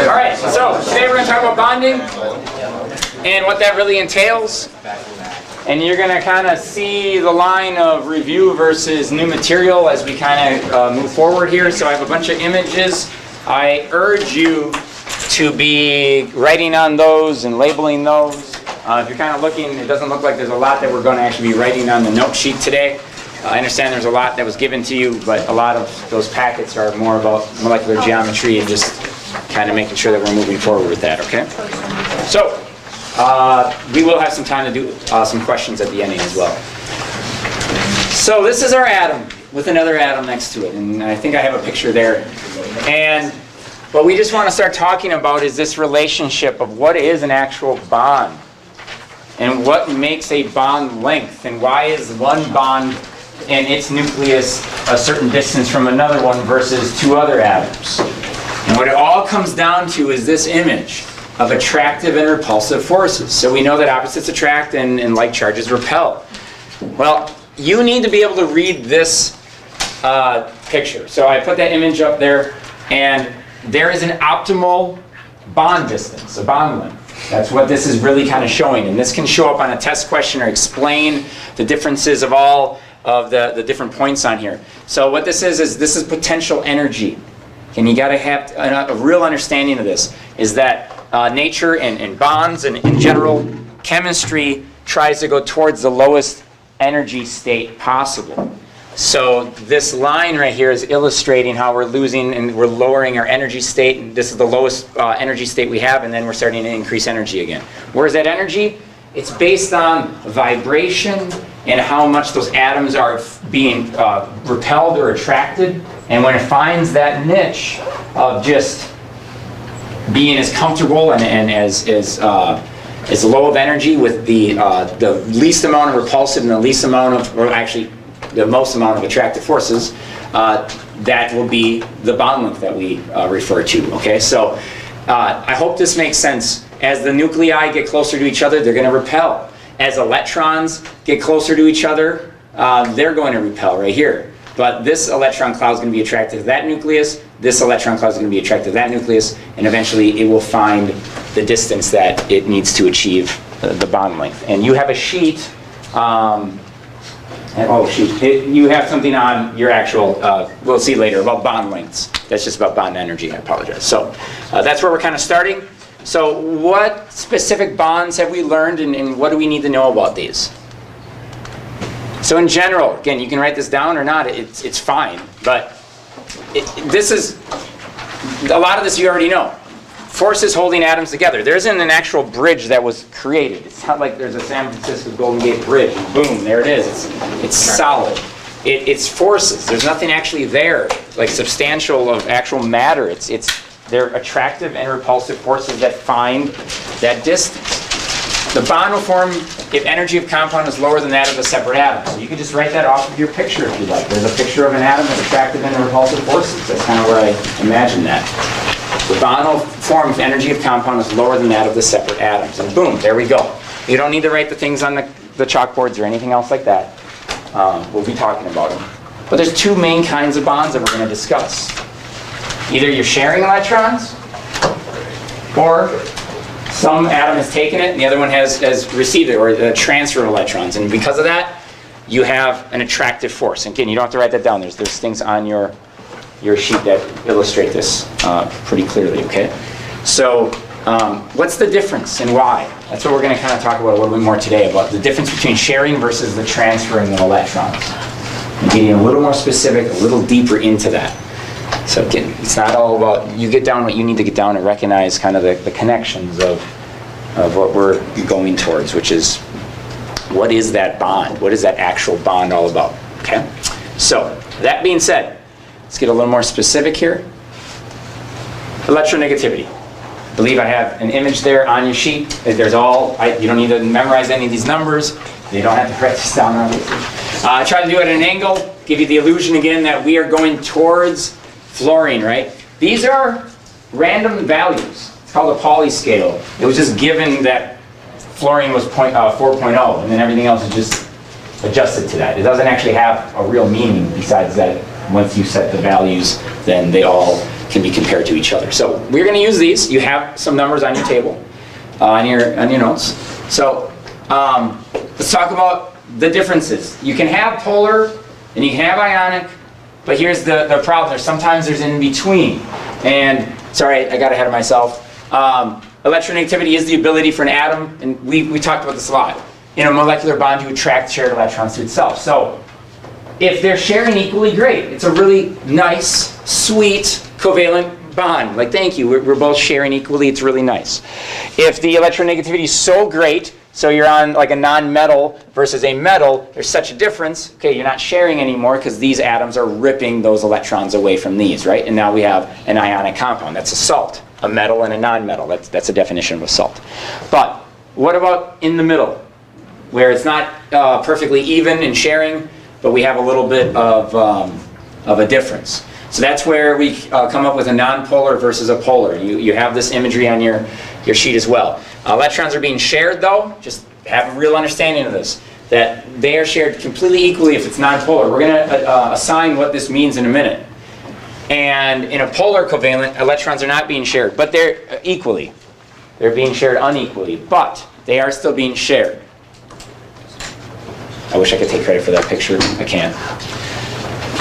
Alright, so today we're going to talk about bonding and what that really entails. And you're going to kind of see the line of review versus new material as we kind of move forward here. So I have a bunch of images. I urge you to be writing on those and labeling those. If you're kind of looking, it doesn't look like there's a lot that we're going to actually be writing on the note sheet today. I understand there's a lot that was given to you, but a lot of those packets are more about molecular geometry and just kind of making sure that we're moving forward with that, okay? So, we will have some time to do some questions at the ending as well. So this is our atom with another atom next to it, and I think I have a picture there. And what we just want to start talking about is this relationship of what is an actual bond, and what makes a bond length, and why is one bond and its nucleus a certain distance from another one versus two other atoms. And what it all comes down to is this image of attractive and repulsive forces. So we know that opposites attract and like charges repel. Well, you need to be able to read this picture. So I put that image up there, and there is an optimal bond distance, a bond length. That's what this is really kind of showing. And this can show up on a test question or explain the differences of all of the different points on here. So what this is this is potential energy. And you got to have a real understanding of this, is that nature and bonds and in general, chemistry tries to go towards the lowest energy state possible. So this line right here is illustrating how we're losing and we're lowering our energy state, and this is the lowest energy state we have, and then we're starting to increase energy again. Where's that energy? It's based on vibration and how much those atoms are being repelled or attracted. And when it finds that niche of just being as comfortable and as low of energy with the least amount of repulsive and the least amount of, or actually the most amount of attractive forces, that will be the bond length that we refer to. Okay, so I hope this makes sense. As the nuclei get closer to each other, they're going to repel. As electrons get closer to each other, they're going to repel right here. But this electron cloud is going to be attracted to that nucleus, this electron cloud is going to be attracted to that nucleus, and eventually it will find the distance that it needs to achieve the bond length. And you have a sheet, you have something on your actual, we'll see later, about bond lengths. That's just about bond energy, I apologize. So that's where we're kind of starting. So what specific bonds have we learned, and what do we need to know about these? So in general, again, you can write this down or not, it's fine, but this is, a lot of this you already know. Forces holding atoms together. There isn't an actual bridge that was created. It's not like there's a San Francisco Golden Gate Bridge, and boom, there it is. It's solid. It's forces. There's nothing actually there, like substantial of actual matter. They're attractive and repulsive forces that find that distance. The bond will form if energy of compound is lower than that of a separate atom. So you can just write that off of your picture if you like. There's a picture of an atom with attractive and repulsive forces. That's kind of where I imagine that. The bond will form if energy of compound is lower than that of the separate atoms. And boom, there we go. You don't need to write the things on the chalkboards or anything else like that. We'll be talking about them. But there's two main kinds of bonds that we're going to discuss. Either you're sharing electrons, or some atom has taken it and the other one has received it, or a transfer of electrons. And because of that, you have an attractive force. And again, you don't have to write that down. There's things on your sheet that illustrate this pretty clearly, okay? So what's the difference and why? That's what we're going to kind of talk about a little bit more today, about the difference between sharing versus the transferring of electrons. And getting a little more specific, a little deeper into that. So again, it's not all about, you get down what you need to get down and recognize kind of the connections of what we're going towards, which is, what is that bond? What is that actual bond all about? Okay? So, that being said, let's get a little more specific here. Electronegativity. I believe I have an image there on your sheet. There's you don't need to memorize any of these numbers. You don't have to write this down, obviously. Try to do it at an angle. Give you the illusion again that we are going towards fluorine, right? These are random values. It's called a Pauli scale. It was just given that fluorine was 4.0, and then everything else is just adjusted to that. It doesn't actually have a real meaning besides that once you set the values, then they all can be compared to each other. So we're going to use these. You have some numbers on your table, on your notes. So let's talk about the differences. You can have polar and you can have ionic, but here's the problem. Sometimes there's in between. And sorry, I got ahead of myself. Electronegativity is the ability for an atom, and we talked about this a lot, in a molecular bond to attract shared electrons to itself. So if they're sharing equally, great. It's a really nice, sweet, covalent bond. Like, thank you, we're both sharing equally, it's really nice. If the electronegativity is so great, so you're on like a non-metal versus a metal, there's such a difference, okay, you're not sharing anymore because these atoms are ripping those electrons away from these, right? And now we have an ionic compound. That's a salt, a metal and a non-metal. That's a definition of a salt. But what about in the middle, where it's not perfectly even in sharing, but we have a little bit of a difference? So that's where we come up with a non-polar versus a polar. You have this imagery on your sheet as well. Electrons are being shared, though. Just have a real understanding of this, that they are shared completely equally if it's non-polar. We're going to assign what this means in a minute. And in a polar covalent, electrons are not being shared, but they're equally. They're being shared unequally, but they are still being shared. I wish I could take credit for that picture. I can't.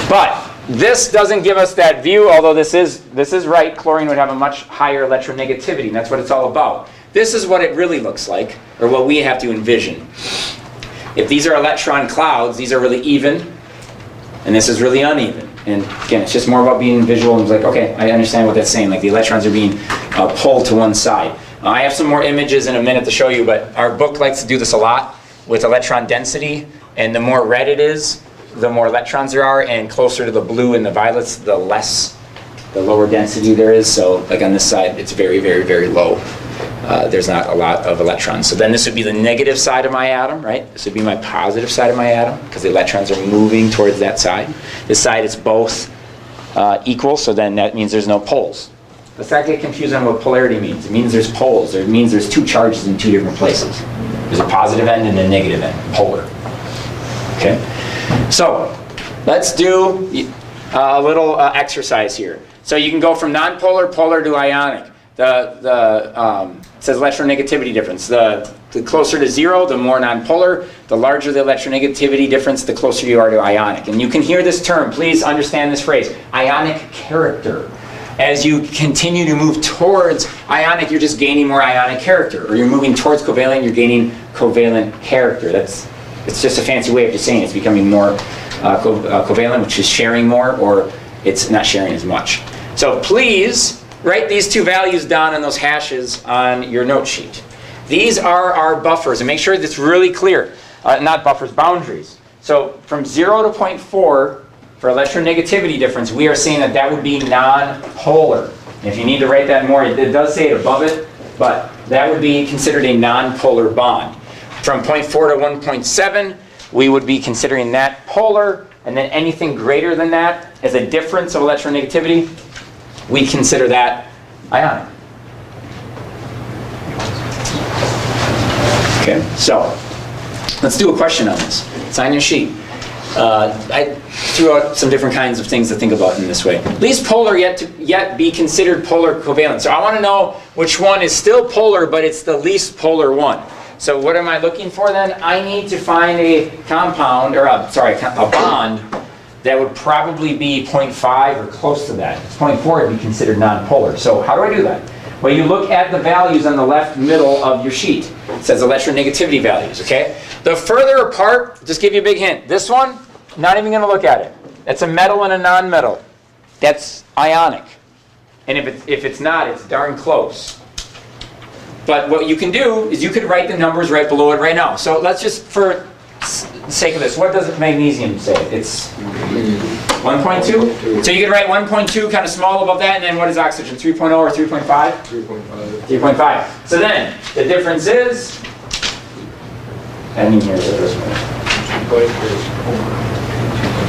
But this doesn't give us that view, although this is right. Chlorine would have a much higher electronegativity, and that's what it's all about. This is what it really looks like, or what we have to envision. If these are electron clouds, these are really even, and this is really uneven. And again, it's just more about being visual and like, okay, I understand what that's saying. Like the electrons are being pulled to one side. I have some more images in a minute to show you, but our book likes to do this a lot with electron density, and the more red it is, the more electrons there are, and closer to the blue and the violets, the lower density there is. So like on this side, it's very, very, very low. There's not a lot of electrons. So then this would be the negative side of my atom, right? This would be my positive side of my atom, because the electrons are moving towards that side. This side is both equal, so then that means there's no poles. Let's not get confused on what polarity means. It means there's poles. It means there's two charges in two different places. There's a positive end and a negative end, polar. Okay? So let's do a little exercise here. So you can go from nonpolar, polar to ionic. It says electronegativity difference. The closer to zero, the more nonpolar. The larger the electronegativity difference, the closer you are to ionic. And you can hear this term. Please understand this phrase, ionic character. As you continue to move towards ionic, you're just gaining more ionic character. Or you're moving towards covalent, you're gaining covalent character. It's just a fancy way of just saying it's becoming more covalent, which is sharing more, or it's not sharing as much. So please write these two values down in those hashes on your note sheet. These are our buffers, and make sure that's really clear. Not buffers, boundaries. So from 0 to 0.4 for electronegativity difference, we are saying that would be non-polar. If you need to write that more, it does say it above it, but that would be considered a non-polar bond. From 0.4 to 1.7, we would be considering that polar, and then anything greater than that as a difference of electronegativity, we consider that ionic. Okay, so let's do a question on this. It's on your sheet. I threw out some different kinds of things to think about in this way. Least polar yet be considered polar covalent. So I want to know which one is still polar, but it's the least polar one. So what am I looking for then? I need to find a compound, or a bond that would probably be 0.5 or close to that. 0.4 would be considered nonpolar. So how do I do that? Well, you look at the values on the left middle of your sheet. It says electronegativity values, okay? The further apart, just give you a big hint. This one, not even going to look at it. That's a metal and a non-metal. That's ionic. And if it's not, it's darn close. But what you can do is you could write the numbers right below it right now. So let's just, for the sake of this, what does magnesium say? It's 1.2? So you could write 1.2 kind of small above that, and then what is oxygen? 3.0 or 3.5? 3.5. 3.5. So then, the difference is, I didn't hear the first one.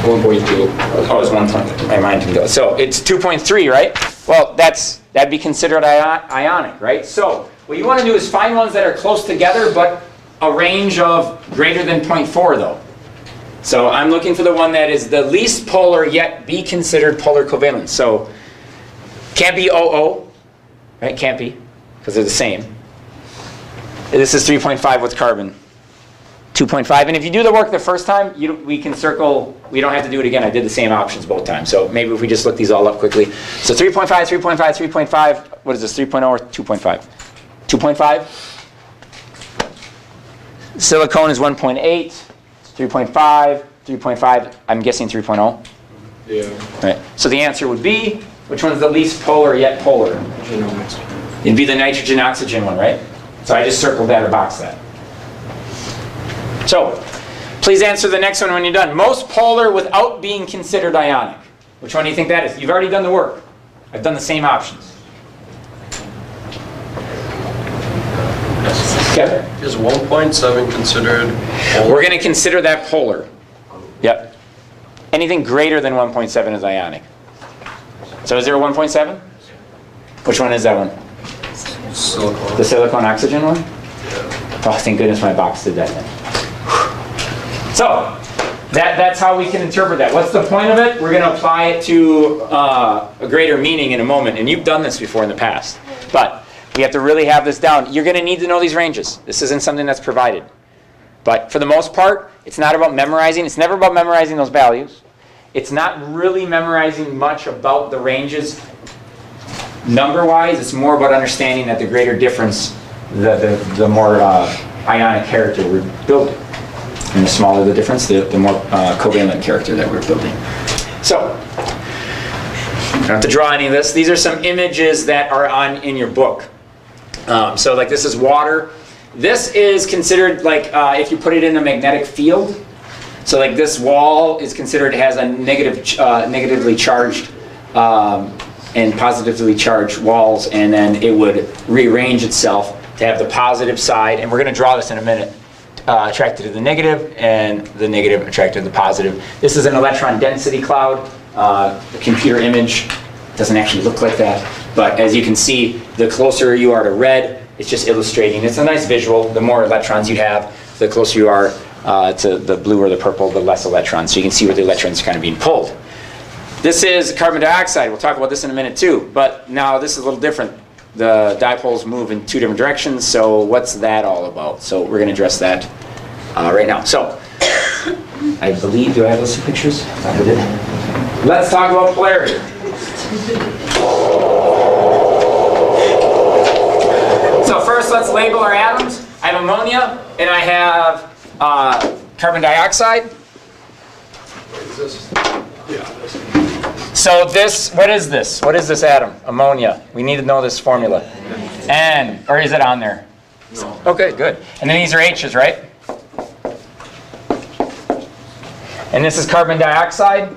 1.2. Oh, it's 1 point. My mind didn't go. So it's 2.3, right? Well, that'd be considered ionic, right? So what you want to do is find ones that are close together, but a range of greater than 0.4, though. So I'm looking for the one that is the least polar, yet be considered polar covalent. So can't be OO, right? Can't be, because they're the same. This is 3.5 with carbon. 2.5, and if you do the work the first time, we can circle, we don't have to do it again. I did the same options both times. So maybe if we just look these all up quickly. So 3.5, 3.5, 3.5, what is this, 3.0 or 2.5? 2.5. Silicone is 1.8, 3.5, 3.5, I'm guessing 3.0. Yeah. Right. So the answer would be, which one's the least polar yet polar? It'd be the nitrogen-oxygen one, right? So I just circled that or boxed that. So, please answer the next one when you're done. Most polar without being considered ionic. Which one do you think that is? You've already done the work. I've done the same options. Kevin? Is 1.7 considered polar? We're going to consider that polar. Yep. Anything greater than 1.7 is ionic. So is there a 1.7? Which one is that one? Silicone. The silicone oxygen one? Oh, thank goodness my box did that then. So, that's how we can interpret that. What's the point of it? We're going to apply it to a greater meaning in a moment. And you've done this before in the past. But we have to really have this down. You're going to need to know these ranges. This isn't something that's provided. But for the most part, it's not about memorizing. It's never about memorizing those values. It's not really memorizing much about the ranges number-wise. It's more about understanding that the greater difference, the more ionic character we're building. And the smaller the difference, the more covalent character that we're building. So, you don't have to draw any of this. These are some images that are in your book. So like this is water. This is considered like if you put it in a magnetic field. So like this wall is considered has a negatively charged and positively charged walls, and then it would rearrange itself to have the positive side. And we're going to draw this in a minute. Attracted to the negative, and the negative attracted to the positive. This is an electron density cloud. The computer image doesn't actually look like that, but as you can see, the closer you are to red, it's just illustrating. It's a nice visual. The more electrons you have, the closer you are to the blue or the purple, the less electrons. So you can see where the electrons are kind of being pulled. This is carbon dioxide. We'll talk about this in a minute too, but now this is a little different. The dipoles move in two different directions, so what's that all about? So we're going to address that right now. So, I believe, do I have those two pictures? I did. Let's talk about polarity. So first, let's label our atoms. I have ammonia, and I have carbon dioxide. So this, what is this? What is this atom? Ammonia. We need to know this formula. N, or is it on there? No. Okay, good. And then these are H's, right? And this is carbon dioxide.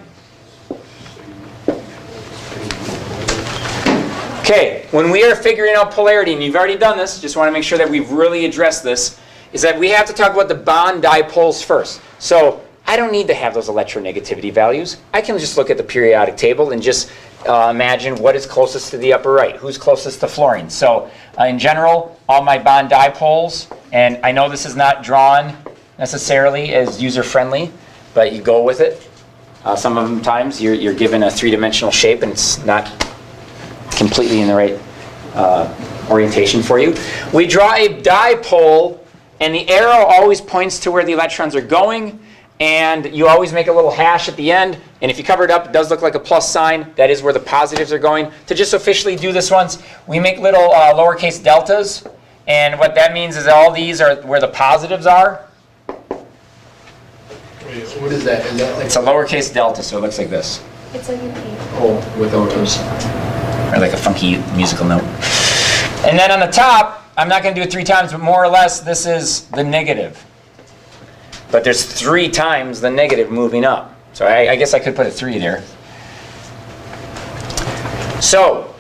Okay, when we are figuring out polarity, and you've already done this, just want to make sure that we've really addressed this, is that we have to talk about the bond dipoles first. So I don't need to have those electronegativity values. I can just look at the periodic table and just imagine what is closest to the upper right, who's closest to fluorine. So in general, all my bond dipoles, and I know this is not drawn necessarily as user-friendly, but you go with it. Some of them times you're given a three-dimensional shape and it's not completely in the right orientation for you. We draw a dipole, and the arrow always points to where the electrons are going. And you always make a little hash at the end. And if you cover it up, it does look like a plus sign. That is where the positives are going. To just officially do this once, we make little lowercase deltas. And what that means is all these are where the positives are. What is that? Is that like It's a lowercase delta, so it looks like this. It's like an 8. oh, without us? Or like a funky musical note. And then on the top, I'm not going to do it 3 times, but more or less, this is the negative. But there's 3 times the negative moving up. So I guess I could put a 3 there. So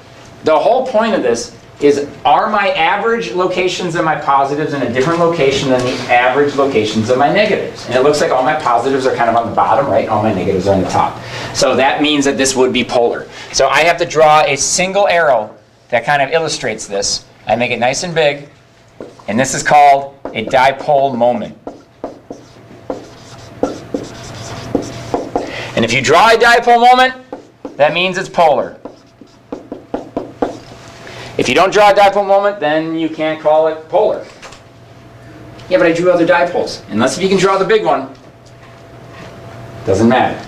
the whole point of this is, are my average locations of my positives in a different location than the average locations of my negatives? And it looks like all my positives are kind of on the bottom, right? All my negatives are on the top. So that means that this would be polar. So I have to draw a single arrow that kind of illustrates this. I make it nice and big, and this is called a dipole moment. And if you draw a dipole moment, that means it's polar. If you don't draw a dipole moment, then you can't call it polar. Yeah, but I drew other dipoles. Unless if you can draw the big one, doesn't matter.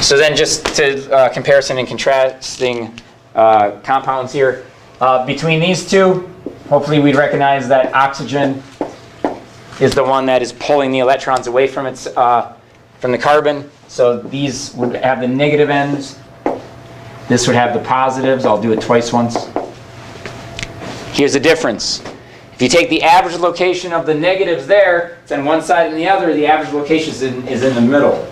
So then just to comparison and contrasting compounds here. Between these two, hopefully we'd recognize that oxygen is the one that is pulling the electrons away from its from the carbon. So these would have the negative ends. This would have the positives. I'll do it twice once. Here's the difference. If you take the average location of the negatives there, it's on one side and the other. The average location is in the middle.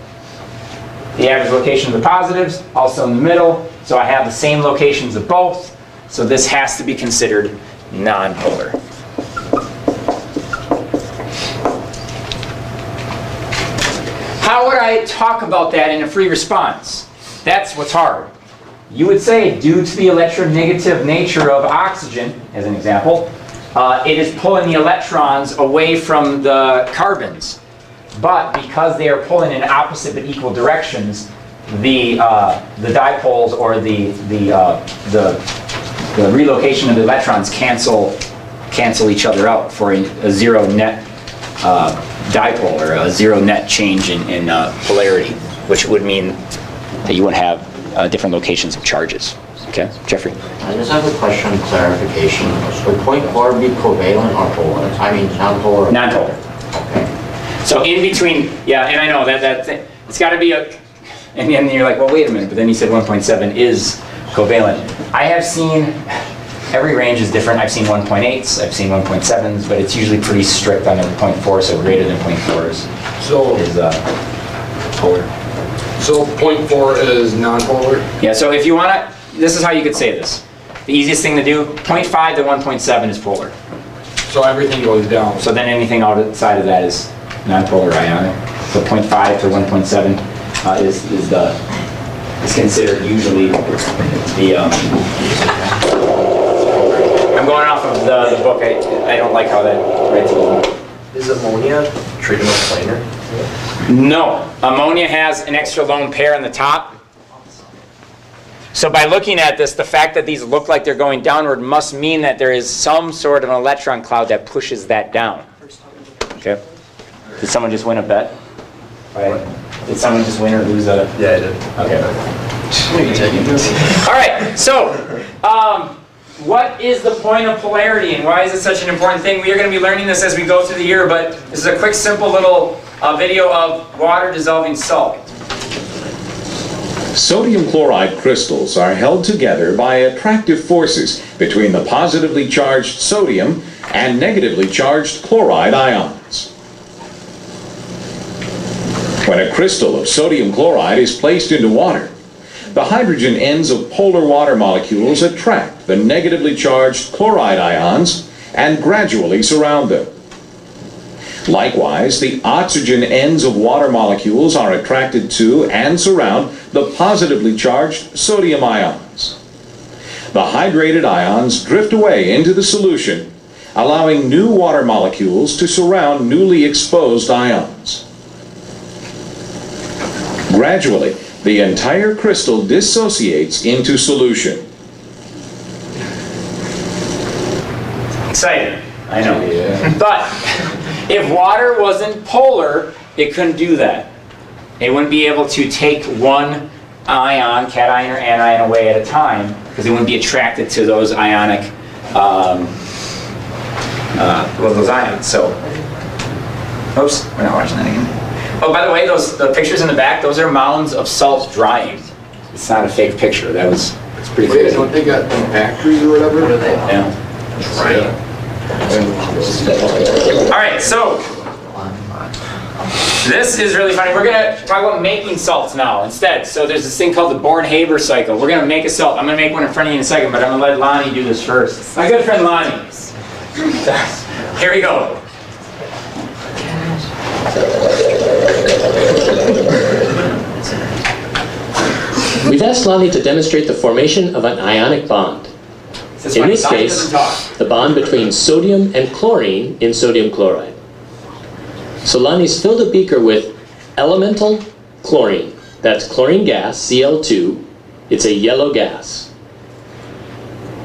The average location of the positives, also in the middle. So I have the same locations of both. So this has to be considered nonpolar. How would I talk about that in a free response? That's what's hard. You would say, due to the electronegative nature of oxygen, as an example, it is pulling the electrons away from the carbons. But because they are pulling in opposite but equal directions, the dipoles or the relocation of the electrons cancel each other out for a zero net dipole, or a zero net change in polarity, which would mean that you would have different locations of charges. Okay, Jeffrey? I just have a question, clarification. Would point 4 be covalent or polar? I mean, nonpolar? Nonpolar. Okay. So in between, yeah, and I know that it's got to be a, and then you're like, well, wait a minute, but then you said 1.7 is covalent. I have seen, every range is different. I've seen 1.8s, I've seen 1.7s, but it's usually pretty strict on the 0.4, so greater than 0.4 is polar. So 0.4 is non-polar? Yeah, so if you want to, this is how you could say this. The easiest thing to do, 0.5 to 1.7 is polar. So everything goes down. So then anything outside of that is nonpolar ionic. So 0.5 to 1.7 is considered usually the. I'm going off of the book. I don't like how that writes it. Is ammonia treated as planar? No, ammonia has an extra lone pair on the top. So by looking at this, the fact that these look like they're going downward must mean that there is some sort of an electron cloud that pushes that down. Okay. Did someone just win a bet? Right. Did someone just win or lose a? Yeah, I did. Okay. All right. So, what is the point of polarity, and why is it such an important thing? We are going to be learning this as we go through the year, but this is a quick, simple little video of water dissolving salt. Sodium chloride crystals are held together by attractive forces between the positively charged sodium and negatively charged chloride ions. When a crystal of sodium chloride is placed into water, the hydrogen ends of polar water molecules attract the negatively charged chloride ions and gradually surround them. Likewise, the oxygen ends of water molecules are attracted to and surround the positively charged sodium ions. The hydrated ions drift away into the solution, allowing new water molecules to surround newly exposed ions. Gradually, the entire crystal dissociates into solution. Exciting, I know. Yeah. But if water wasn't polar, it couldn't do that. It wouldn't be able to take one ion, cation or anion, away at a time, because it wouldn't be attracted to those ionic, those ions. So, oops, we're not watching that again. Oh, by the way, the pictures in the back, those are mounds of salt drying. It's not a fake picture. It's pretty Wait, good. don't they got them factories or whatever? What are they? Yeah. Right. All right, so This is really funny. We're going to talk about making salts now instead. So there's this thing called the BÖRN-HABER cycle. We're going to make a salt. I'm going to make one in front of you in a second, but I'm going to let Lonnie do this first. My good friend Lonnie. Here we go. We've asked Lonnie to demonstrate the formation of an ionic bond. In this case, the bond between sodium and chlorine in sodium chloride. So Lonnie's filled a beaker with elemental chlorine. That's chlorine gas, Cl2. It's a yellow gas.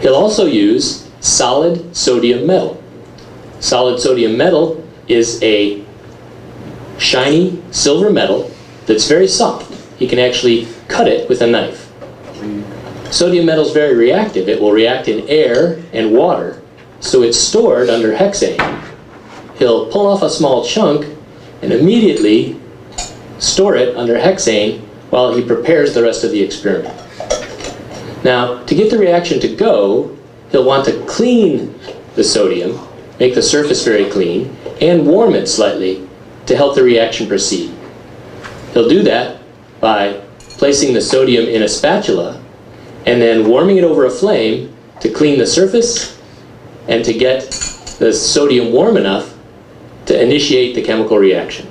He'll also use solid sodium metal. Solid sodium metal is a shiny silver metal that's very soft. He can actually cut it with a knife. Sodium metal is very reactive. It will react in air and water, so it's stored under hexane. He'll pull off a small chunk and immediately store it under hexane while he prepares the rest of the experiment. Now, to get the reaction to go, he'll want to clean the sodium, make the surface very clean, and warm it slightly to help the reaction proceed. He'll do that by placing the sodium in a spatula and then warming it over a flame to clean the surface and to get the sodium warm enough to initiate the chemical reaction.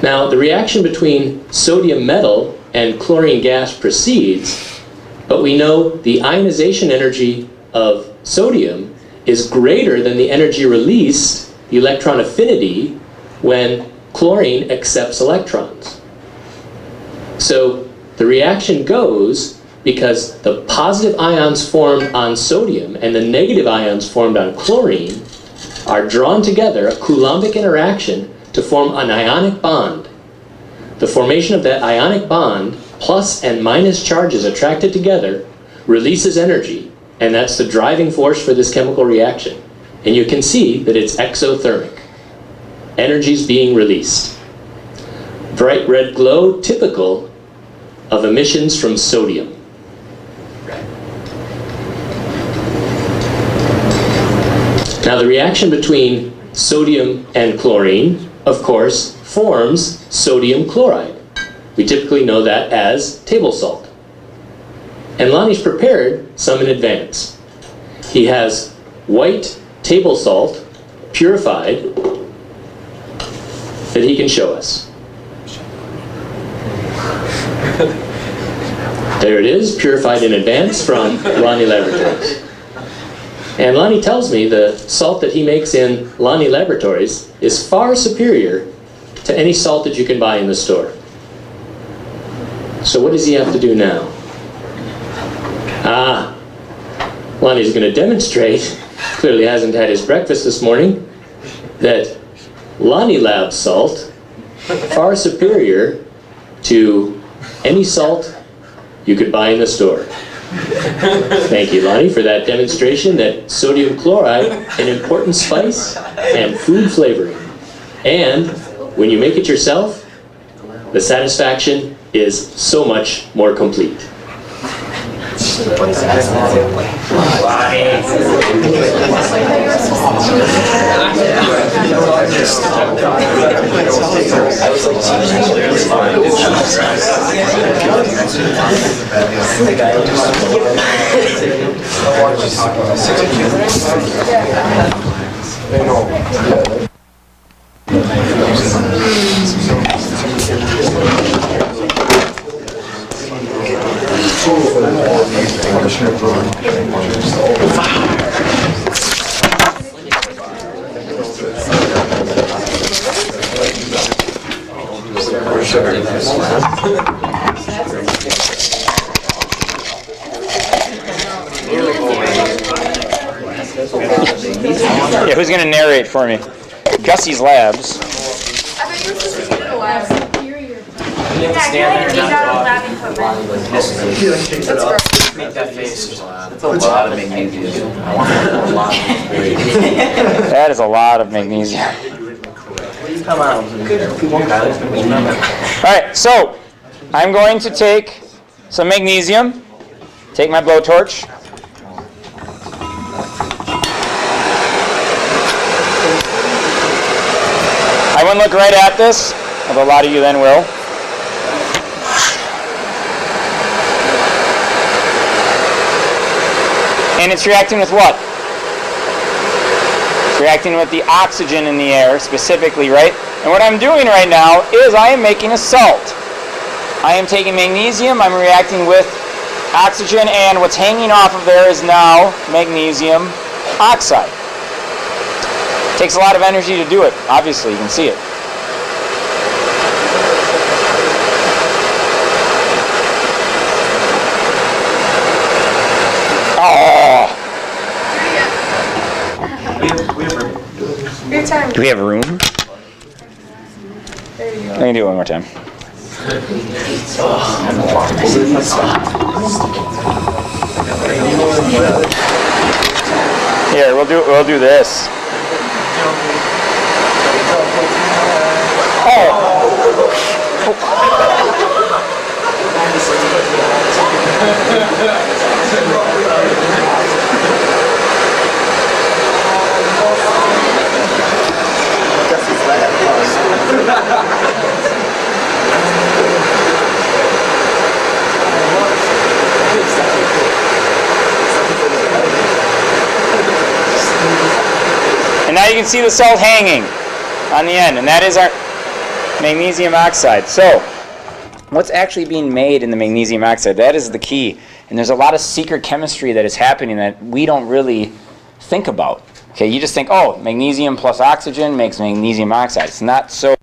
Now, the reaction between sodium metal and chlorine gas proceeds, but we know the ionization energy of sodium is greater than the energy released, the electron affinity, when chlorine accepts electrons. So the reaction goes because the positive ions formed on sodium and the negative ions formed on chlorine are drawn together, a Coulombic interaction, to form an ionic bond. The formation of that ionic bond, plus and minus charges attracted together, releases energy, and that's the driving force for this chemical reaction. And you can see that it's exothermic. Energy's being released. Bright red glow, typical of emissions from sodium. Now the reaction between sodium and chlorine, of course, forms sodium chloride. We typically know that as table salt. And Lonnie's prepared some in advance. He has white table salt, purified, that he can show us. There it is, purified in advance from Lonnie Laboratories. And Lonnie tells me the salt that he makes in Lonnie Laboratories is far superior to any salt that you can buy in the store. So what does he have to do now? Lonnie's going to demonstrate, clearly hasn't had his breakfast this morning, that Lonnie Lab salt far superior to any salt you could buy in the store. Thank you, Lonnie, for that demonstration that sodium chloride, an important spice and food flavoring. And when you make it yourself, the satisfaction is so much more complete. Yeah, who's going to narrate for me? Gussie's Labs. I bet you were supposed to go to the lab. Superior. That's a lot of magnesium. That is a lot of magnesium. Come on. Alright, so I'm going to take some magnesium, take my blowtorch. I Everyone look right at this, although a lot of you then will. And it's reacting with what? It's reacting with the oxygen in the air specifically, right? And what I'm doing right now is I am making a salt. I am taking magnesium, I'm reacting with oxygen, and what's hanging off of there is now magnesium oxide. It takes a lot of energy to do it, obviously, you can see it. Oh! Your time. Do we have room? There you go. Let me do it one more time. Here, we'll do this. And now you can see the salt hanging on the end, and that is our magnesium oxide. So, what's actually being made in the magnesium oxide? That is the key. And there's a lot of secret chemistry that is happening that we don't really think about. Okay, you just think, oh, magnesium plus oxygen makes magnesium oxide. It's not so.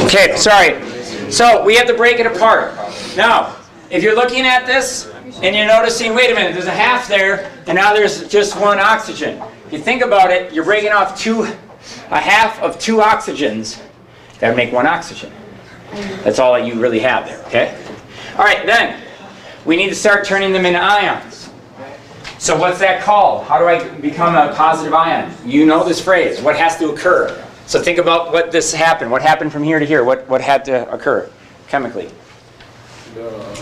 Okay, sorry. So we have to break it apart. Now, if you're looking at this and you're noticing, wait a minute, there's a half there, and now there's just one oxygen. If you think about it, you're breaking off a half of two oxygens that make one oxygen. That's all that you really have there, okay? All right, then, we need to start turning them into ions. So what's that called? How do I become a positive ion? You know this phrase. What has to occur? So think about what this happened. What happened from here to here? What had to occur chemically? Minus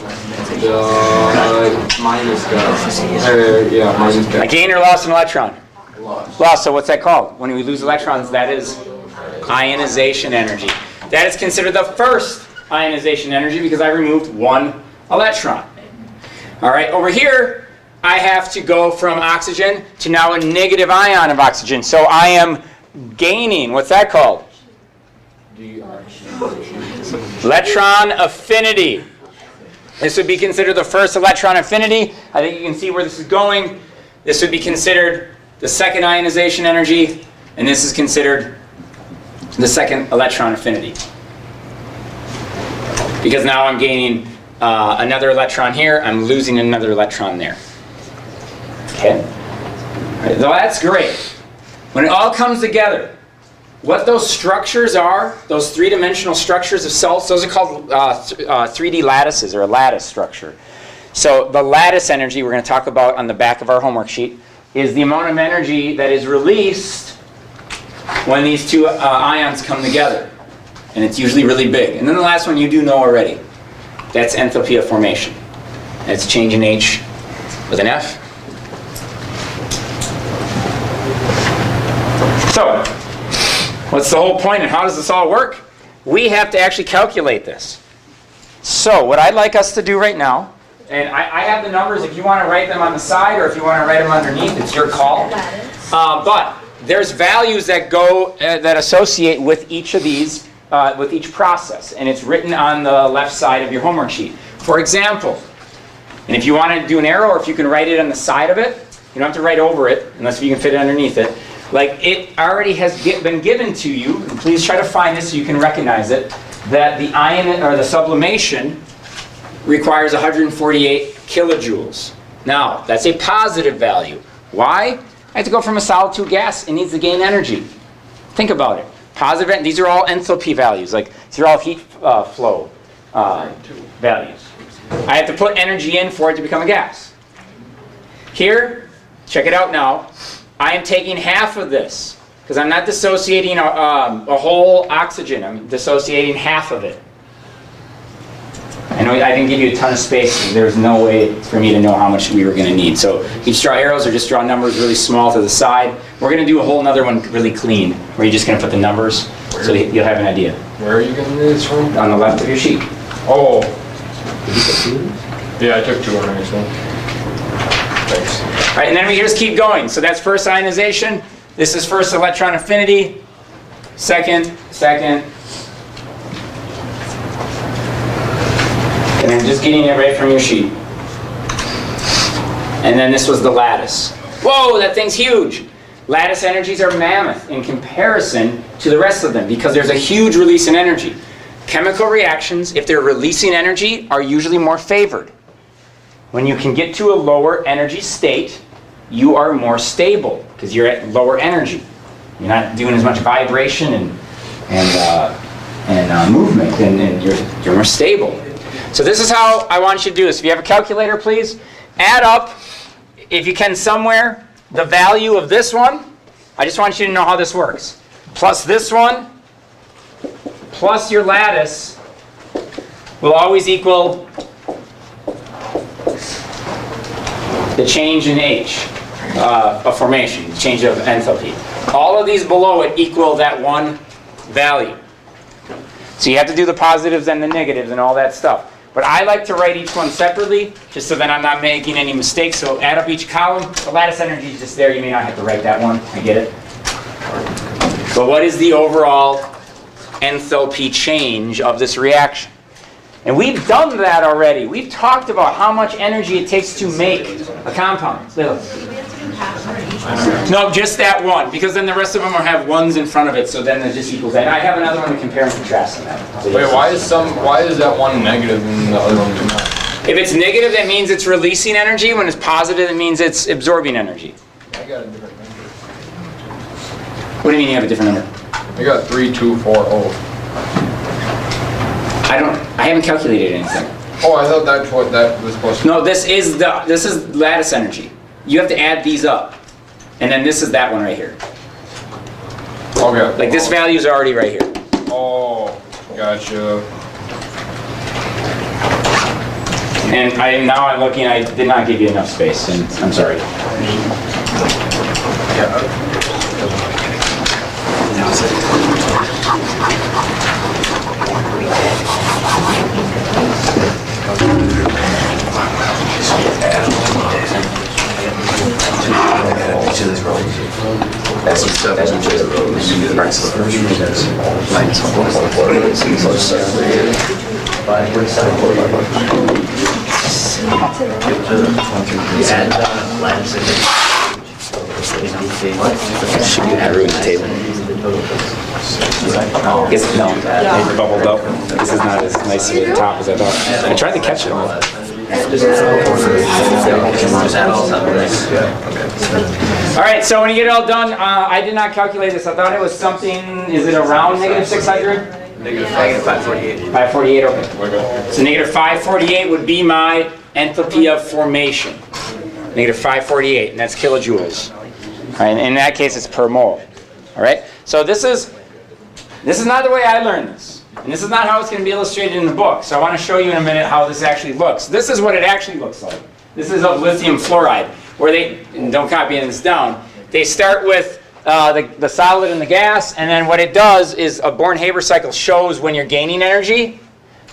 gas. Minus gas. A gain or loss an electron? Loss. So what's that called? When we lose electrons, that is ionization energy. That is considered the first ionization energy because I removed one electron. All right, over here, I have to go from oxygen to now a negative ion of oxygen. So I am gaining, what's that called? Electron affinity. This would be considered the first electron affinity. I think you can see where this is going. This would be considered the second ionization energy, and this is considered the second electron affinity. Because now I'm gaining another electron here, I'm losing another electron there. Okay? All right, so that's great. When it all comes together, what those structures are, those three-dimensional structures of salts, those are called 3D lattices, or a lattice structure. So the lattice energy we're going to talk about on the back of our homework sheet is the amount of energy that is released when these two ions come together. And it's usually really big. And then the last one you do know already. That's enthalpy of formation. That's change in H with an F. So, what's the whole point and how does this all work? We have to actually calculate this. So, what I'd like us to do right now, and I have the numbers if you want to write them on the side or if you want to write them underneath, it's your call. But there's values that go, that associate with each of these, with each process, and it's written on the left side of your homework sheet. For example, and if you want to do an arrow or if you can write it on the side of it, you don't have to write over it unless you can fit it underneath it. Like it already has been given to you, and please try to find this so you can recognize it, that the ion or the sublimation requires 148 kilojoules. Now, that's a positive value. Why? I have to go from a solid to a gas. It needs to gain energy. Think about it. Positive, these are all enthalpy values. Like these are all heat flow values. I have to put energy in for it to become a gas. Here, check it out now. I am taking half of this because I'm not dissociating a whole oxygen. I'm dissociating half of it. I know I didn't give you a ton of space. There's no way for me to know how much we were going to need. So each draw arrows or just draw numbers really small to the side. We're going to do a whole nother one really clean where you're just going to put the numbers so you'll have an idea. Where are you getting this from? On the left of your sheet. Oh. Yeah, I took 2 on next one. Thanks. All right, and then we just keep going. So that's first ionization. This is first electron affinity. Second. And I'm just getting it right from your sheet. And then this was the lattice. Whoa, that thing's huge. Lattice energies are mammoth in comparison to the rest of them because there's a huge release in energy. Chemical reactions, if they're releasing energy, are usually more favored. When you can get to a lower energy state, you are more stable because you're at lower energy. You're not doing as much vibration and movement, and you're more stable. So this is how I want you to do this. If you have a calculator, please add up, if you can somewhere, the value of this one. I just want you to know how this works. Plus this one, plus your lattice, will always equal the change in H of formation, the change of enthalpy. All of these below it equal that one value. So you have to do the positives and the negatives and all that stuff. But I like to write each one separately, just so that I'm not making any mistakes. So add up each column. The lattice energy is just there. You may not have to write that one. I get it. But what is the overall enthalpy change of this reaction? And we've done that already. We've talked about how much energy it takes to make a compound. Do we have to do half for each No, just that one, because then the rest of them will have ones in front of it, so then it just equals that. I have another one to compare and contrast on that. So Wait, why is that one negative and the other one not? if it's negative, that means it's releasing energy. When it's positive, it means it's absorbing energy. I got a different number. What do you mean you have a different number? I got 3240. I haven't calculated anything. Oh, I thought that's what that was supposed to be. No, this is lattice energy. You have to add these up. And then this is that one right here. Okay. Like this value is already right here. Oh, gotcha. And now I'm looking, I did not give you enough space, and I'm sorry. That's some stuff as we choose the roads. You do the price of the minus 1. Ruin the table. No, it bubbled up. This is not as nice at the top as I thought. I tried to catch it all. All right, so when you get it all done, I did not calculate this. I thought it was something, is it around negative 600? Negative 548. 548, okay. So negative 548 would be my enthalpy of formation. Negative 548, and that's kilojoules. All right, and in that case, it's per mole. All right, so this is not the way I learned this. And this is not how it's going to be illustrated in the book. So I want to show you in a minute how this actually looks. This is what it actually looks like. This is of lithium fluoride, where they, and don't copy this down, they start with the solid and the gas, and then what it does is a BÖRN-HABER cycle shows when you're gaining energy,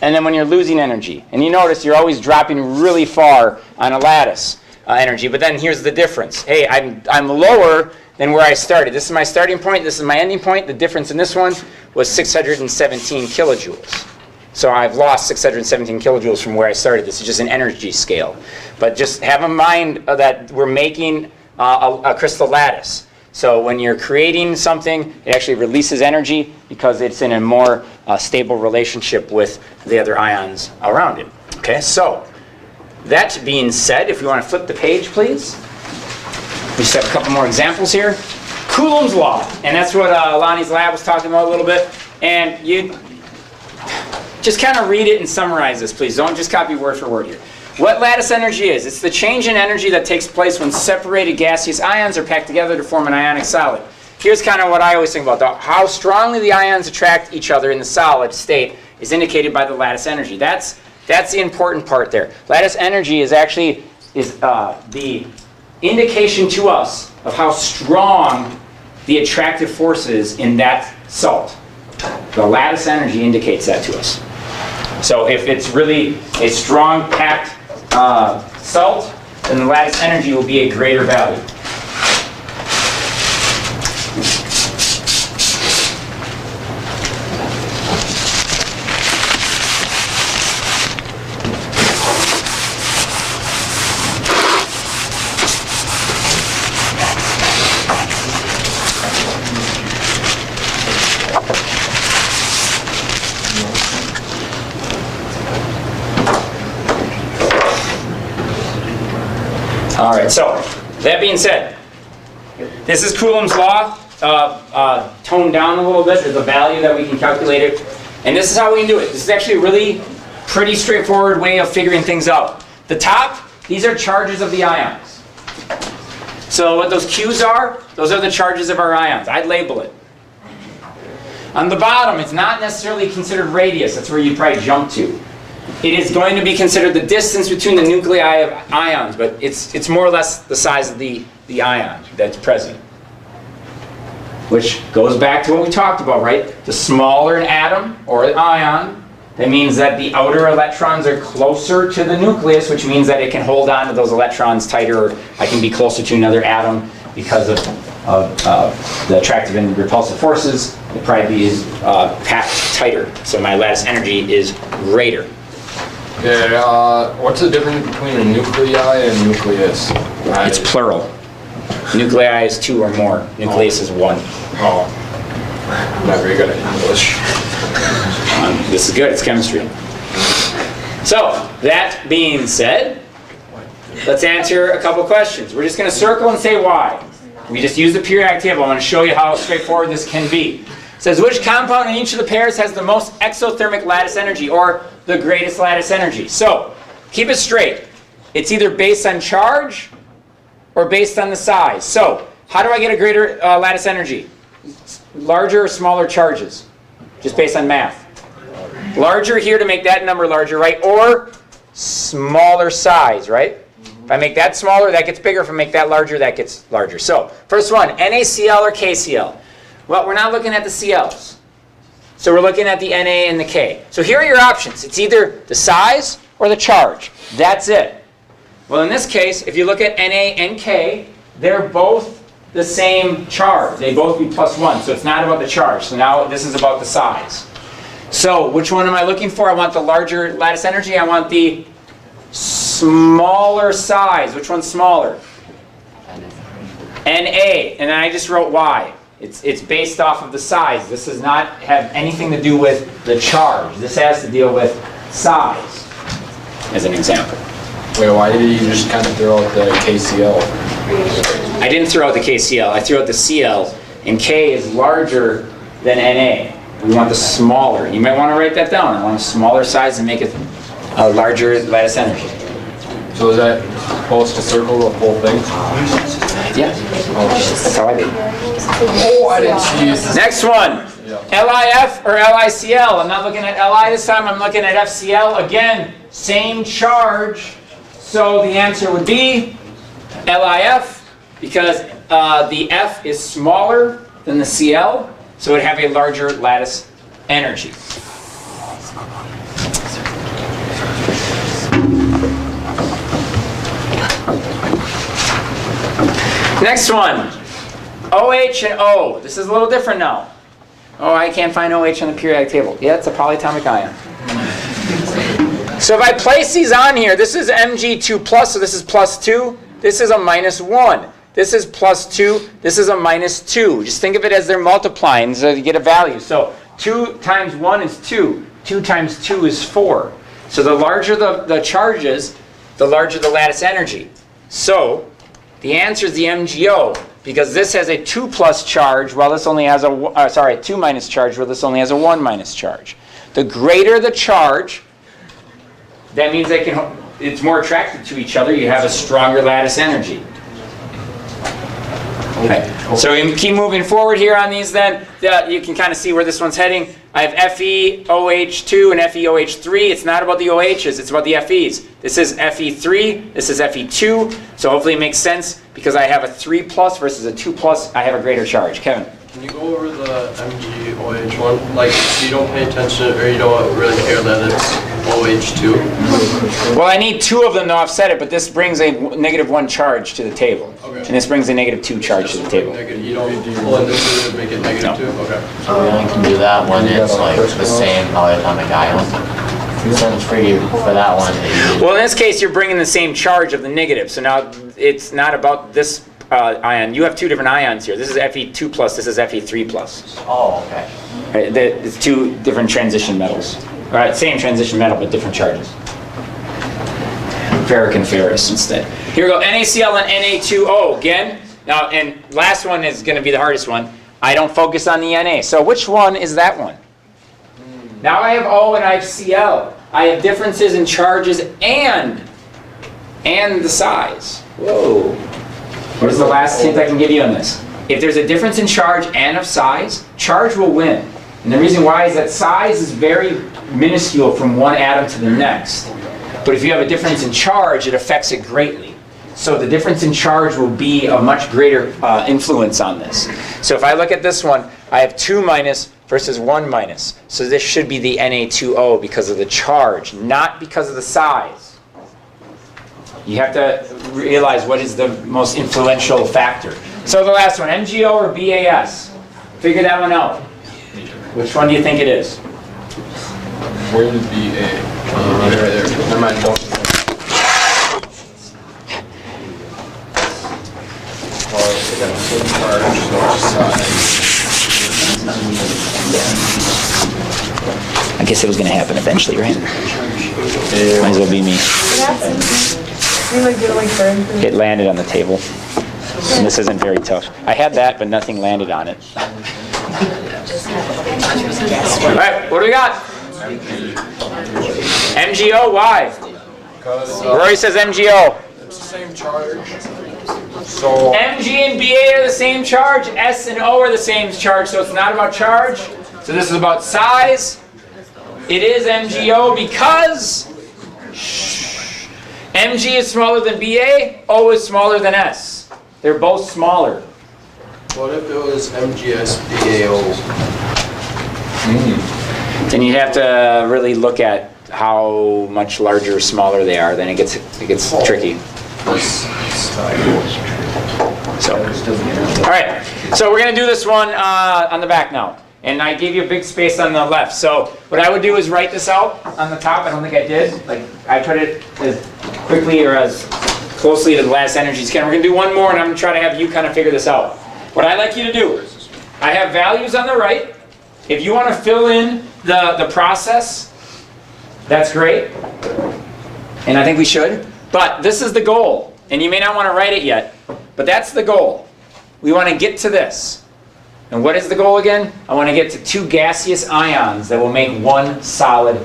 and then when you're losing energy. And you notice you're always dropping really far on a lattice energy, but then here's the difference. Hey, I'm lower than where I started. This is my starting point, this is my ending point. The difference in this one was 617 kilojoules. So I've lost 617 kilojoules from where I started. This is just an energy scale. But just have in mind that we're making a crystal lattice. So when you're creating something, it actually releases energy because it's in a more stable relationship with the other ions around it. Okay, so that being said, if you want to flip the page, please. We just have a couple more examples here. Coulomb's law, and that's what Lonnie's lab was talking about a little bit. And you just kind of read it and summarize this, please. Don't just copy word for word here. What lattice energy is, it's the change in energy that takes place when separated gaseous ions are packed together to form an ionic solid. Here's kind of what I always think about. How strongly the ions attract each other in the solid state is indicated by the lattice energy. That's the important part there. Lattice energy is actually the indication to us of how strong the attractive force is in that salt. The lattice energy indicates that to us. So if it's really a strong packed salt, then the lattice energy will be a greater value. All right, so that being said, this is Coulomb's law, toned down a little bit. There's a value that we can calculate it. And this is how we can do it. This is actually a really pretty straightforward way of figuring things out. The top, these are charges of the ions. So what those Q's are, those are the charges of our ions. I'd label it. On the bottom, it's not necessarily considered radius. That's where you'd probably jump to. It is going to be considered the distance between the nuclei of ions, but it's more or less the size of the ion that's present. Which goes back to what we talked about, right? The smaller an atom or an ion, that means that the outer electrons are closer to the nucleus, which means that it can hold on to those electrons tighter, or I can be closer to another atom because of the attractive and repulsive forces. It probably is packed tighter, so my lattice energy is greater. Yeah, what's the difference between a nuclei and nucleus? It's plural. Nuclei is 2 or more. Nucleus is 1. Oh. I'm not very good at English. This is good, it's chemistry. So, that being said, let's answer a couple questions. We're just going to circle and say why. We just use the periodic table. I want to show you how straightforward this can be. It says, which compound in each of the pairs has the most exothermic lattice energy, or the greatest lattice energy? So, keep it straight. It's either based on charge or based on the size. So, how do I get a greater lattice energy? Larger or smaller charges? Just based on math. Larger here to make that number larger, right? Or smaller size, right? If I make that smaller, that gets bigger. If I make that larger, that gets larger. So, first one, NaCl or KCl? Well, we're not looking at the CLs. So we're looking at the Na and the K. So here are your options. It's either the size or the charge. That's it. Well, in this case, if you look at Na and K, they're both the same charge. They both be +1. So it's not about the charge. So now this is about the size. So which one am I looking for? I want the larger lattice energy. I want the smaller size. Which one's smaller? Na. And then I just wrote Y. It's based off of the size. This does not have anything to do with the charge. This has to deal with size, as an example. Wait, why did you just kind of throw out the KCl? I didn't throw out the KCl. I threw out the Cl. And K is larger than Na. We want the smaller. You might want to write that down. I want a smaller size and make it a larger lattice energy. So is that supposed to circle the whole thing? Yeah. That's how I did. Oh, I didn't see it. Next one. LiF or LiCl. I'm not looking at Li this time. I'm looking at FCl. Again, same charge. So the answer would be LiF, because the F is smaller than the Cl, so it would have a larger lattice energy. Next one, OH and O. This is a little different now. Oh, I can't find OH on the periodic table. Yeah, it's a polyatomic ion. So if I place these on here, this is Mg2+, so this is +2. This is a -1. This is +2. This is a -2. Just think of it as they're multiplying, so you get a value. So 2 times 1 is 2. 2 times 2 is 4. So the larger the charges, the larger the lattice energy. So the answer is the MgO, because this has a 2+ charge, while this only has a 2- charge, while this only has a 1- charge. The greater the charge, that means it's more attracted to each other. You have a stronger lattice energy. Okay. So we keep moving forward here on these then. You can kind of see where this one's heading. I have FeOH2 and FeOH3. It's not about the OHs, it's about the Fe's. This is Fe3, this is Fe2. So hopefully it makes sense, because I have a 3+ versus a 2+, I have a greater charge. Kevin? Can you go over the MgOH one? Like, you don't pay attention, or you don't really care that it's OH2? Well, I need 2 of them to offset it, but this brings a -1 charge to the table. Okay. And this brings a -2 charge to the table. You don't pull in this to make it -2? Okay. So we only can do that when it's like the same polyatomic ion. Sense for you for that one. Well, in this case, you're bringing the same charge of the negative. So now it's not about this ion. You have 2 different ions here. This is Fe2+, this is Fe3+. Oh, okay. Right, it's 2 different transition metals. All right, same transition metal, but different charges. Ferric and ferrous instead. Here we go, NaCl and Na2O again. Now, and last one is going to be the hardest one. I don't focus on the Na. So which one is that one? Now I have O and I have Cl. I have differences in charges and the size. Whoa. What is the last hint I can give you on this? If there's a difference in charge and of size, charge will win. And the reason why is that size is very minuscule from one atom to the next. But if you have a difference in charge, it affects it greatly. So the difference in charge will be a much greater influence on this. So if I look at this one, I have 2- versus 1-. So this should be the Na2O because of the charge, not because of the size. You have to realize what is the most influential factor. So the last one, MgO or BAS? Figure that one out. Which one do you think it is? Where is BA? Right there. Never mind, don't. I guess it was going to happen eventually, right? Might as well be me. It landed on the table. And this isn't very tough. I had that, but nothing landed on it. All right, what do we got? MgO, why? Rory says MgO. It's the same charge. So Mg and Ba are the same charge. S and O are the same charge, so it's not about charge. So this is about size. It is MgO because Mg is smaller than Ba, O is smaller than S. They're both smaller. What if it was MgSBAO? Then you have to really look at how much larger or smaller they are. Then it gets tricky. So, all right. So we're gonna do this one on the back now. And I gave you a big space on the left. So what I would do is write this out on the top. I don't think I did. Like I put it as quickly or as closely to the last energy scan. We're gonna do one more, and I'm gonna try to have you kind of figure this out. What I'd like you to do, I have values on the right. If you want to fill in the process, that's great. And I think we should. But this is the goal. And you may not want to write it yet, but that's the goal. We want to get to this. And what is the goal again? I want to get to 2 gaseous ions that will make 1 solid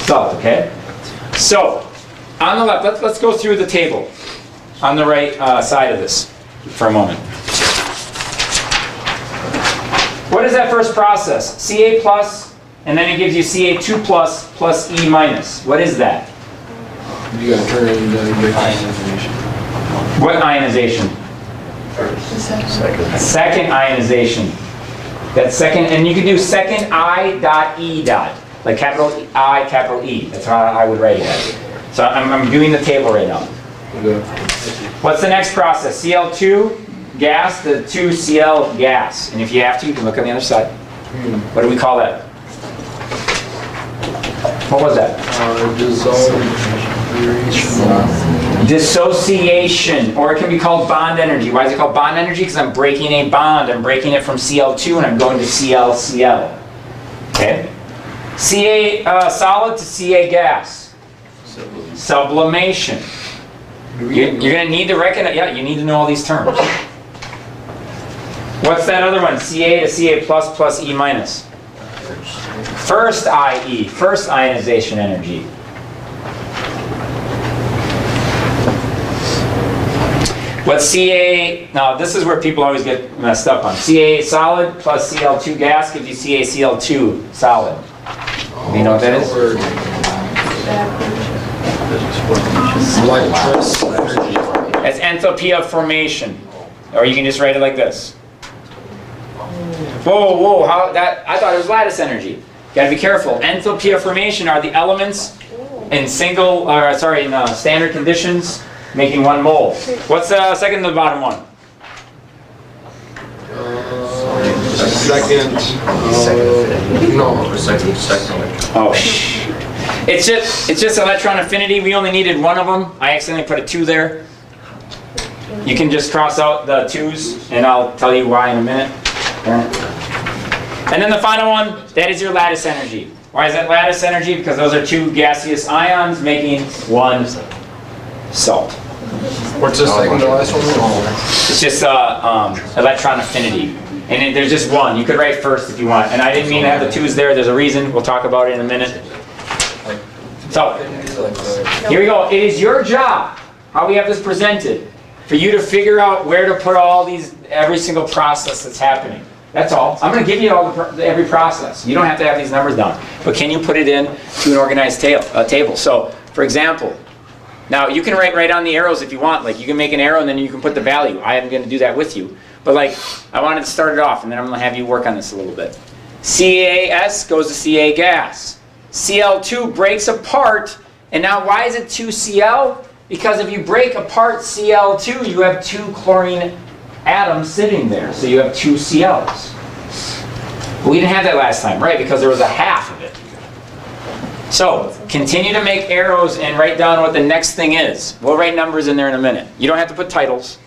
salt, okay? So, on the left, let's go through the table on the right side of this for a moment. What is that first process? Ca plus, and then it gives you Ca2 plus E minus. What is that? you gotta turn it into ionization. What ionization? Second ionization. That's second, and you can do second I dot E dot. Like capital I, capital E. That's how I would write it. So I'm doing the table right now. What's the next process? Cl2 gas, the 2Cl gas. And if you have to, you can look on the other side. What do we call that? What was that? Dissociation, or it can be called bond energy. Why is it called bond energy? Because I'm breaking a bond. I'm breaking it from Cl2 and I'm going to ClCl. Okay? Ca solid to Ca gas. Sublimation. You're going to need to recognize, yeah, you need to know all these terms. What's that other one? Ca to Ca plus E minus. First IE, first ionization energy. What's Ca, now this is where people always get messed up on. Ca solid plus Cl2 gas gives you CaCl2 solid. Do you know what that is? That's enthalpy of formation. Or you can just write it like this. Whoa, how that, I thought it was lattice energy. Gotta be careful. Enthalpy of formation are the elements in standard conditions making 1 mole. What's the second to the bottom one? Second. Oh, it's just electron affinity. We only needed 1 of them. I accidentally put a 2 there. You can just cross out the 2's, and I'll tell you why in a minute. And then the final one, that is your lattice energy. Why is that lattice energy? Because those are 2 gaseous ions making 1 salt. What's the second to last one? It's just electron affinity. And there's just 1. You could write first if you want. And I didn't mean to have the 2's there. There's a reason. We'll talk about it in a minute. So, here we go. It is your job, how we have this presented, for you to figure out where to put all these, every single process that's happening. That's all. I'm going to give you every process. You don't have to have these numbers down. But can you put it in to an organized table? So, for example, now you can write right on the arrows if you want. Like you can make an arrow and then you can put the value. I am going to do that with you. But like, I wanted to start it off and then I'm going to have you work on this a little bit. CaS goes to Ca gas. Cl2 breaks apart, and now why is it 2Cl? Because if you break apart Cl2, you have 2 chlorine atoms sitting there, so you have 2 Cl's. But we didn't have that last time, right? Because there was a half of it. So, continue to make arrows and write down what the next thing is. We'll write numbers in there in a minute. You don't have to put titles.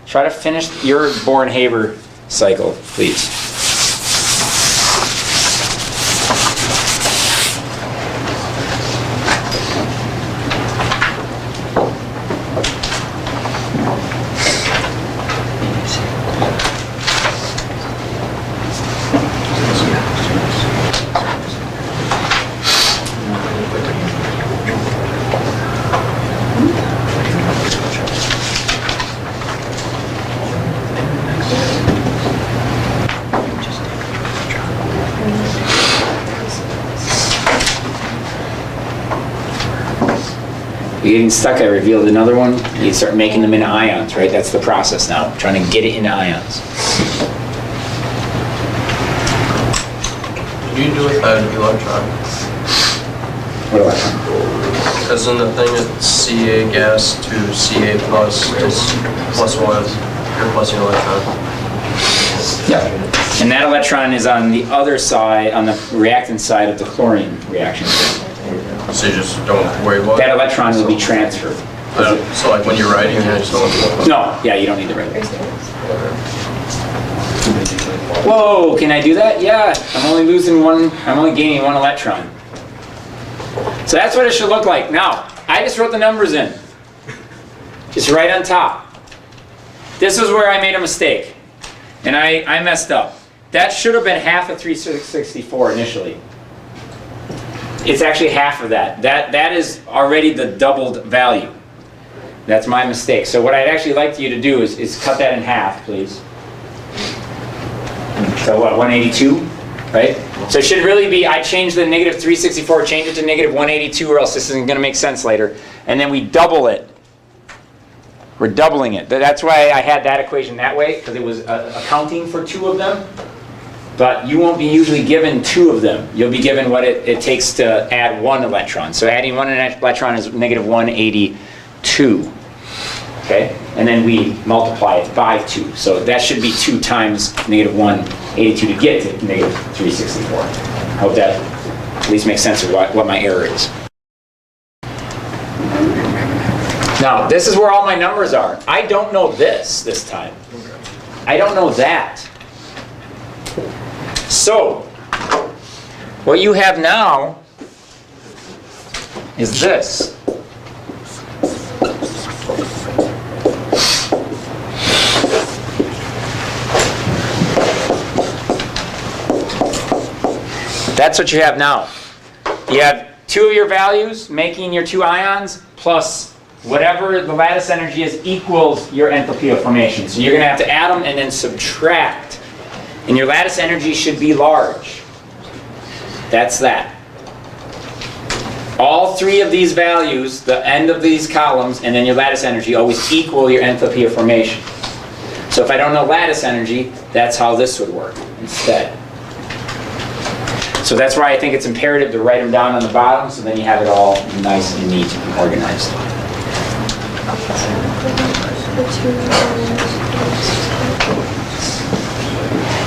Try to finish your BÖRN-HABER cycle, please. You're getting stuck, I revealed another one. You start making them into ions, right? That's the process now, trying to get it into ions. What do you do with that electron? What electron? Because in the thing it's Ca gas to Ca plus is plus one. You're plusing an electron. Yeah. And that electron is on the other side, on the reactant side of the chlorine reaction. So you just don't worry about That it? electron will be transferred. So like when you're writing, you just don't... No, yeah, you don't need to write it. Whoa, can I do that? Yeah, I'm only gaining one electron. So that's what it should look like. Now, I just wrote the numbers in. Just right on top. This is where I made a mistake. And I messed up. That should have been half of 364 initially. It's actually half of that. That is already the doubled value. That's my mistake. So what I'd actually like you to do is cut that in half, please. So what, 182, right? So it should really be, I changed the negative 364, change it to negative 182, or else this isn't going to make sense later. And then we double it. We're doubling it. That's why I had that equation that way, because it was accounting for two of them. But you won't be usually given two of them. You'll be given what it takes to add one electron. So adding one electron is negative 182. Okay? And then we multiply it by 2. So that should be 2 times negative 182 to get to negative 364. I hope that at least makes sense of what my error is. Now, this is where all my numbers are. I don't know this time. I don't know that. So, what you have now is this. That's what you have now. You have 2 of your values making your 2 ions plus whatever the lattice energy is equals your enthalpy of formation. So you're going to have to add them and then subtract. And your lattice energy should be large. That's that. All 3 of these values, the end of these columns, and then your lattice energy always equal your enthalpy of formation. So if I don't know lattice energy, that's how this would work instead. So that's why I think it's imperative to write them down on the bottom, so then you have it all nice and neat and organized.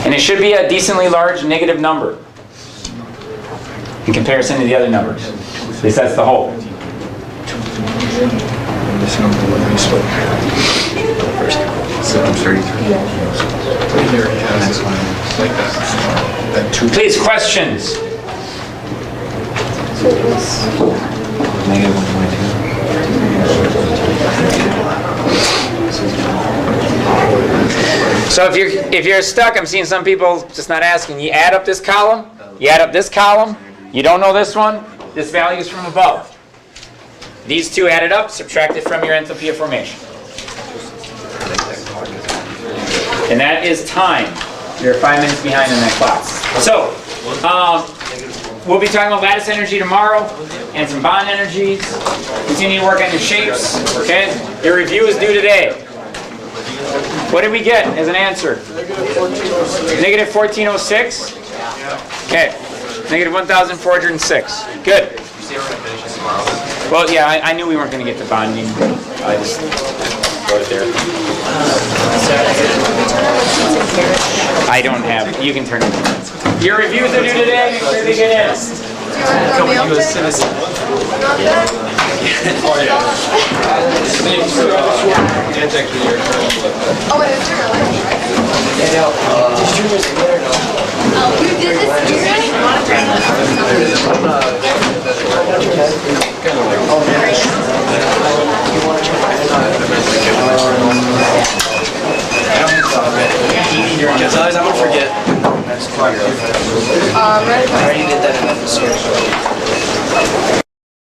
And it should be a decently large negative number in comparison to the other numbers. At least that's the hope. This number when we split first 733. Here he has it like that 2. Please, questions? Negative 122. So if you're stuck, I'm seeing some people just not asking. You add up this column, you add up this column, you don't know this one, this value is from above. These 2 added up, subtract it from your enthalpy of formation. And that is time. You're 5 minutes behind on that clock. So, we'll be talking about lattice energy tomorrow and some bond energies. Continue to work on your shapes, okay? Your review is due today. What did we get as an answer? Negative 1406? Okay. Negative 1406. Good. Well, yeah, I knew we weren't going to get to bonding. I just wrote it there. I don't have. You can turn it in. Your reviews are due today. Make sure they get in. Do you want to go mail it? Oh, yeah. Thanks for, that's actually your turn. Oh, wait, is there really? You did this year?